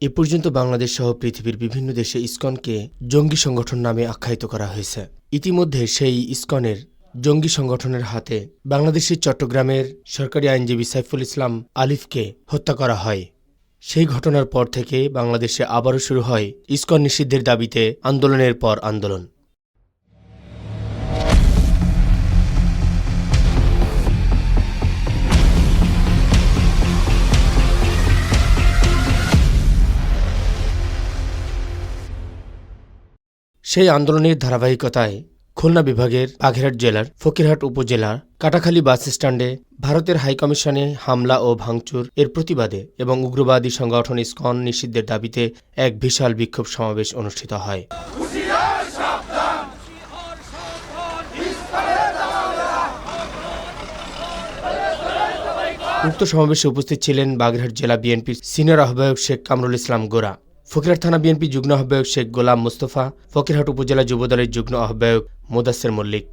এ পর্যন্ত বাংলাদেশ সহ পৃথিবীর বিভিন্ন দেশে ইসকনকে জঙ্গি সংগঠন নামে আখ্যায়িত করা হয়েছে। ইতিমধ্যে সেই ইসকনের জঙ্গি সংগঠনের হাতে বাংলাদেশের চট্টগ্রামের সরকারি আইনজীবী সাইফুল ইসলাম আলিফকে হত্যা করা হয়। সেই ঘটনার পর থেকে বাংলাদেশে আবারও শুরু হয় ইসকন নিষিদ্ধের দাবিতে আন্দোলনের পর আন্দোলন। সেই আন্দোলনের ধারাবাহিকতায় খুলনা বিভাগের বাগেরহাট জেলার ফকিরহাট উপজেলার কাটাখালী বাস স্ট্যান্ডে ভারতের হাইকমিশনে হামলা ও ভাঙচুর এর প্রতিবাদে এবং উগ্রবাদী সংগঠন ইসকন নিষিদ্ধের দাবিতে এক বিশাল বিক্ষোভ সমাবেশ অনুষ্ঠিত হয়। উক্ত সমাবেশে উপস্থিত ছিলেন বাগেরহাট জেলা বিএনপির সিনিয়র আহ্বায়ক শেখ কামরুল ইসলাম গোরা, ফকিরহাট থানা বিএনপি যুগ্ম আহ্বায়ক শেখ গোলাম মুস্তফা, ফকিরহাট উপজেলা যুবদলের যুগ্ম আহ্বায়ক মোদাসের মল্লিক,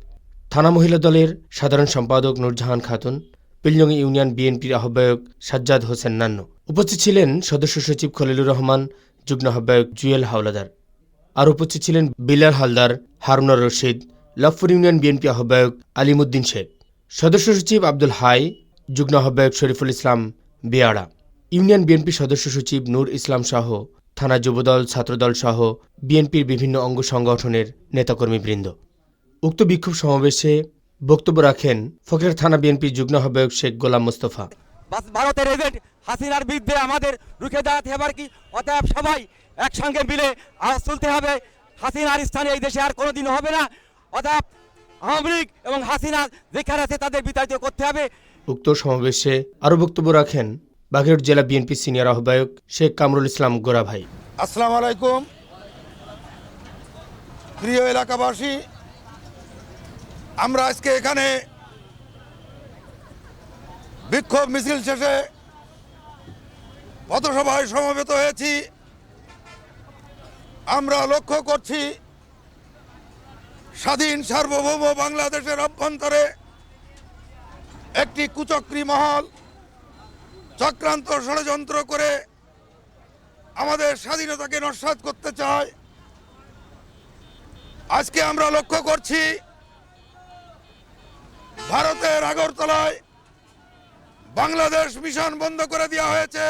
থানা মহিলা দলের সাধারণ সম্পাদক নূরজাহান খাতুন, পিলজং ইউনিয়ন বিএনপির আহ্বায়ক সাজ্জাদ হোসেন নান্নু। উপস্থিত ছিলেন সদস্য সচিব খলিলুর রহমান, যুগ্ম আহ্বায়ক জুয়েল হাওলাদার। আর উপস্থিত ছিলেন বিলাল হালদার, হারুনার রশিদ, লফপুর ইউনিয়ন বিএনপি আহ্বায়ক আলিমুদ্দিন শেখ, সদস্য সচিব আব্দুল হাই, যুগ্ম আহ্বায়ক শরীফুল ইসলাম বেয়াড়া, ইউনিয়ন বিএনপি সদস্য সচিব নূর ইসলাম সহ থানা যুবদল, ছাত্রদল সহ বিএনপির বিভিন্ন অঙ্গ সংগঠনের নেতাকর্মীবৃন্দ। উক্ত বিক্ষোভ সমাবেশে বক্তব্য রাখেন ফকিরহাট থানা বিএনপির যুগ্ম আহ্বায়ক শেখ গোলাম মুস্তফা। ভারতের এজেন্ট হাসিনার বিরুদ্ধে আমাদের রুখে দাঁড়াতে হবে কি, অতএব সবাই একসঙ্গে মিলে আওয়াজ তুলতে হবে। হাসিনার স্থানে এই দেশে আর কোনোদিনও হবে না। অতএব আওয়ামী লীগ এবং হাসিনা যেখানে আছে তাদের বিতাড়িত করতে হবে। উক্ত সমাবেশে আরও বক্তব্য রাখেন বাগেরহাট জেলা বিএনপি সিনিয়র আহ্বায়ক শেখ কামরুল ইসলাম গোরা ভাই। আসসালামু আলাইকুম। প্রিয় এলাকাবাসী, আমরা আজকে এখানে বিক্ষোভ মিছিল শেষে পথসভায় সমবেত হয়েছি। আমরা লক্ষ্য করছি স্বাধীন সার্বভৌম বাংলাদেশের অভ্যন্তরে একটি কুচক্রী মহল চক্রান্ত ষড়যন্ত্র করে আমাদের স্বাধীনতাকে নস্যাৎ করতে চায়। আজকে আমরা লক্ষ্য করছি ভারতের আগরতলায় বাংলাদেশ মিশন বন্ধ করে দেওয়া হয়েছে।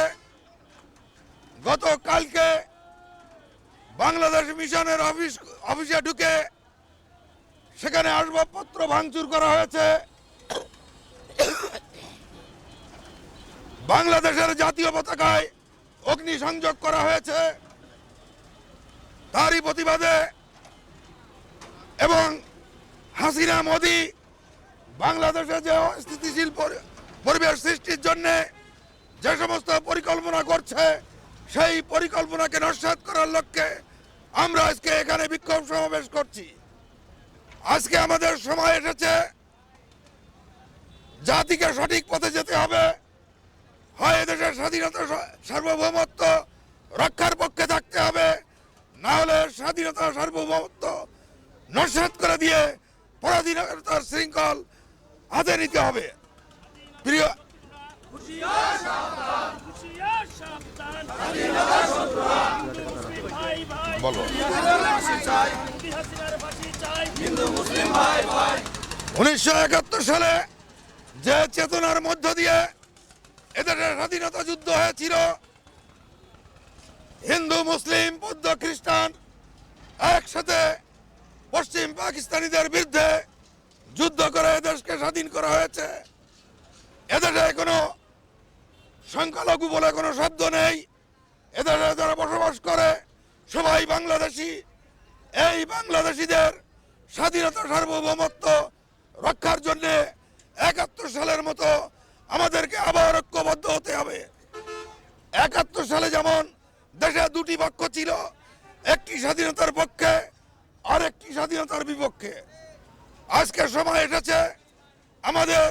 গতকালকে বাংলাদেশ মিশনের অফিসে ঢুকে সেখানে আসবাবপত্র ভাঙচুর করা হয়েছে। বাংলাদেশের জাতীয় পতাকায় অগ্নিসংযোগ করা হয়েছে। তারই প্রতিবাদে এবং হাসিনা মোদি বাংলাদেশে যে অস্থিতিশীল পরিবেশ সৃষ্টির জন্য যে সমস্ত পরিকল্পনা করছে, সেই পরিকল্পনাকে নস্যাৎ করার লক্ষ্যে আমরা আজকে এখানে বিক্ষোভ সমাবেশ করছি। আজকে আমাদের সময় এসেছে জাতিকে সঠিক পথে যেতে হবে। হয় দেশের স্বাধীনতা সার্বভৌমত্ব রক্ষার পক্ষে থাকতে হবে, না হলে স্বাধীনতা সার্বভৌমত্ব নস্যাৎ করে দিয়ে পরাধীনতার শৃঙ্খল হাতে নিতে হবে। প্রিয় বলো 1971 সালে যে চেতনার মধ্য দিয়ে এদেশের স্বাধীনতা যুদ্ধ হয়েছিল, হিন্দু, মুসলিম, বৌদ্ধ, খ্রিস্টান একসাথে পশ্চিম পাকিস্তানিদের বিরুদ্ধে যুদ্ধ করে এদেশকে স্বাধীন করা হয়েছে। এদেশে কোনো সংখ্যালঘু বলে কোনো শব্দ নেই। এদেশে যারা বসবাস করে সবাই বাংলাদেশি। এই বাংলাদেশিদের স্বাধীনতা সার্বভৌমত্ব রক্ষার জন্য 71 সালের মতো আমাদেরকে আবার ঐক্যবদ্ধ হতে হবে। 71 সালে যেমন দেশে দুটি পক্ষ ছিল, একটি স্বাধীনতার পক্ষে আর একটি স্বাধীনতার বিপক্ষে। আজকে সময় এসেছে আমাদের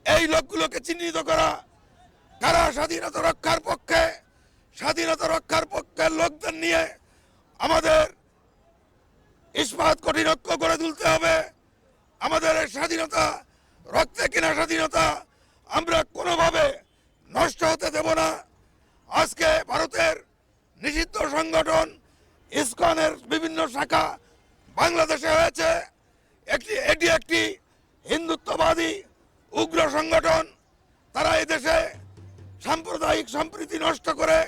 এই লোকগুলোকে চিহ্নিত করা, কারা স্বাধীনতা রক্ষার পক্ষে। স্বাধীনতা রক্ষার পক্ষের লোকদের নিয়ে আমাদের ইস্পাত কঠিন ঐক্য করে তুলতে হবে। আমাদের এই স্বাধীনতা, রক্তে কিনা স্বাধীনতা আমরা কোনোভাবে নষ্ট হতে দেব না। আজকে ভারতের সংগঠন ইসকনের বিভিন্ন শাখা বাংলাদেশে হয়েছে। এটি একটি হিন্দুত্ববাদী উগ্র সংগঠন। তারা এদেশে সাম্প্রদায়িক সম্প্রীতি নষ্ট করে,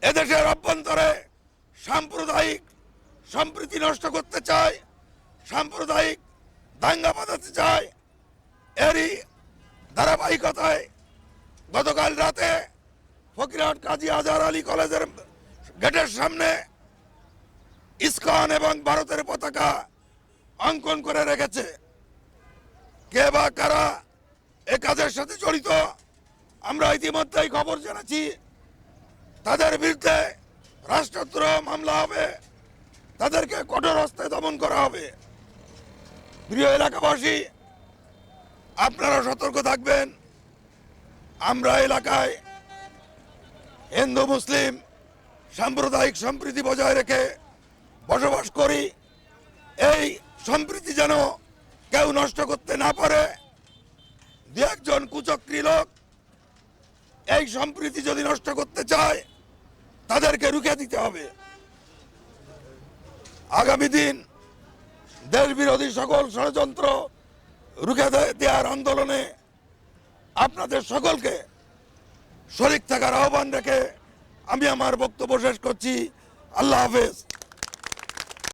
এদেশের অভ্যন্তরে সাম্প্রদায়িক সম্প্রীতি নষ্ট করতে চায়, সাম্প্রদায়িক দাঙ্গা বাঁধাতে চায়। এরই ধারাবাহিকতায় গতকাল রাতে ফকিরহাট কাজী আজহার আলী কলেজের গেটের সামনে ইসকন এবং ভারতের পতাকা অঙ্কন করে রেখেছে। কে বা কারা এ কাজের সাথে জড়িত আমরা ইতিমধ্যেই খবর জেনেছি। তাদের বিরুদ্ধে রাষ্ট্রদ্রোহ মামলা হবে, তাদেরকে কঠোর হস্তে দমন করা হবে। প্রিয় এলাকাবাসী, আপনারা সতর্ক থাকবেন। আমরা এলাকায় হিন্দু মুসলিম সাম্প্রদায়িক সম্প্রীতি বজায় রেখে বসবাস করি। এই সম্প্রীতি যেন কেউ নষ্ট করতে না পারে। দু একজন কুচক্রী লোক এই সম্প্রীতি যদি নষ্ট করতে চায় তাদেরকে রুখে দিতে হবে। আগামী দিন দেশ বিরোধী সকল ষড়যন্ত্র রুখে দেওয়ার আন্দোলনে আপনাদের সকলকে শরিক থাকার আহ্বান রেখে আমি আমার বক্তব্য শেষ করছি। আল্লাহ হাফেজ।